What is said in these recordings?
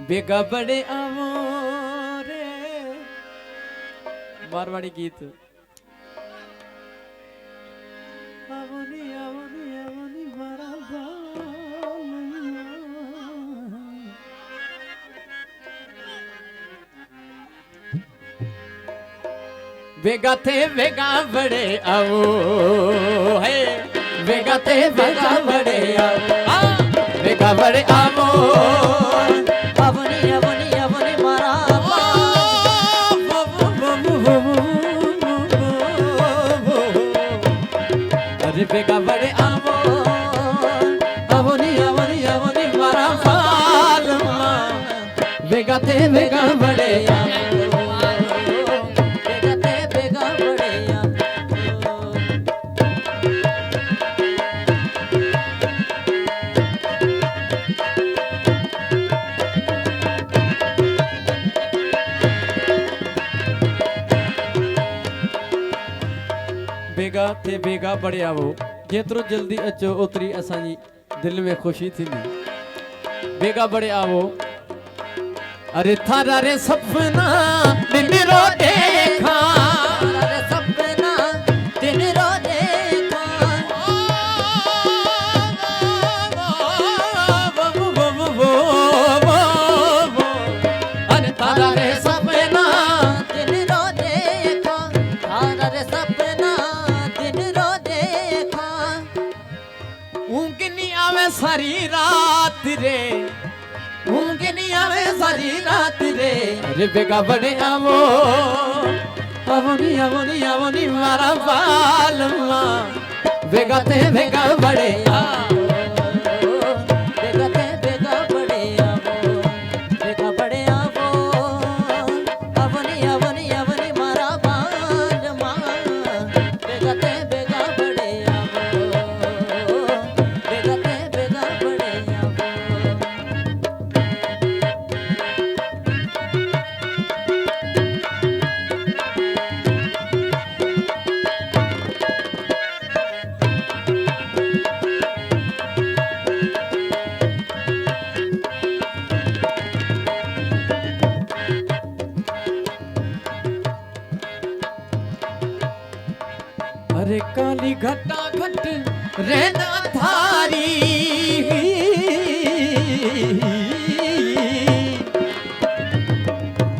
बेगा बड़े आवो रे मारवाड़ी गीत आवनी आवनी आवनी मारा बेगा थे बेगा बड़े आओ है बेगा थे बेगा बड़े आओ बेगा बड़े आओ बेगा बड़े आवो आवनी आवनी आवनी मारा फाल बेगा थे बेगा बड़े बेगा थे बेगा बड़े बेगा थे बेगा बड़े आवो जेतरो जल्दी अचो उतरी असांजी दिल में खुशी थींदी बेगा बड़े आवो अरे थारा रे सपना दिन रो देखा रे सपना दिन रो देखा अरे थारा रे सपना दिन रो देखा थारा रे सपना आवे सारी रात रे ऊँग नहीं आवे सारी रात रे अरे बेगा बड़े आवो आवनी आवनी आवनी मारा बालमा बेगा थे बेगा बड़े आवो बेगा थे बेगा बड़े आवो बेगा बड़े आवो आवनी आवनी आवनी मारा बालमा बेगा थे बेगा बड़े आवो बेगा थे बेगा बड़े आवो अरे काली घटा घट रहना थारी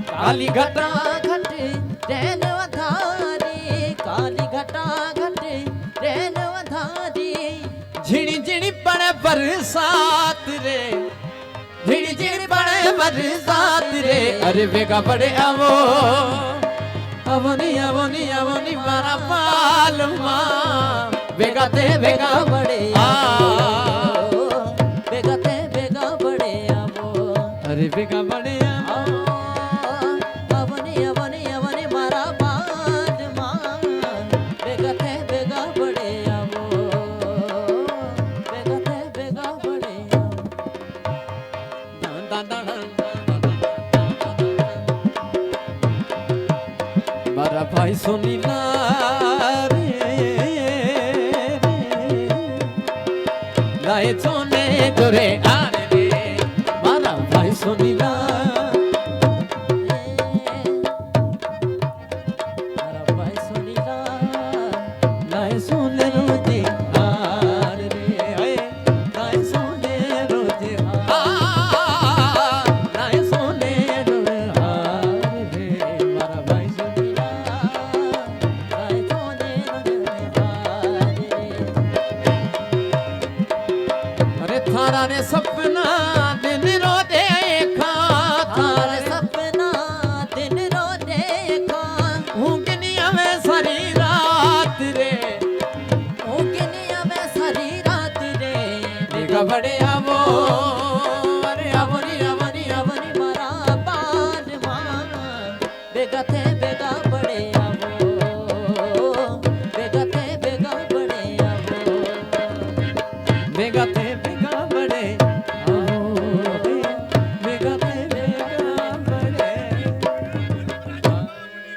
काली घटा घट रहना थारी काली घटा घट रहना थारी झिड़ी झिड़ी पड़े बरसात रे झिड़ी झिड़ी पड़े बरसात रे अरे बेगा बड़े आवो आवनी आवनी आवनी मारा पालमा बेगा थे बेगा बड़े आओ बेगा थे बेगा बड़े आवो अरे बेगा बड़े आओ आवनी आवनी आवनी मारा पालमा बेगा थे बेगा बड़े आवो बेगा थे बेगा बड़े आओ दान दान मारा भाई सुनीला लाए सोने जोरे आने रे मारा भाई सुनीला मारा भाई सुनीला लाए सोने रोजे हार रे लाए सोने रोजे हार लाए सोने रोजे हार रे मारा भाई सुनीला लाए सोने रोजे हार रे थारा ने सपना दिन रो देखा थारा सपना दिन रो देखा ऊँगनी आवे सारी रात रे ऊँगनी आवे सारी रात रे बेगा बड़े आवो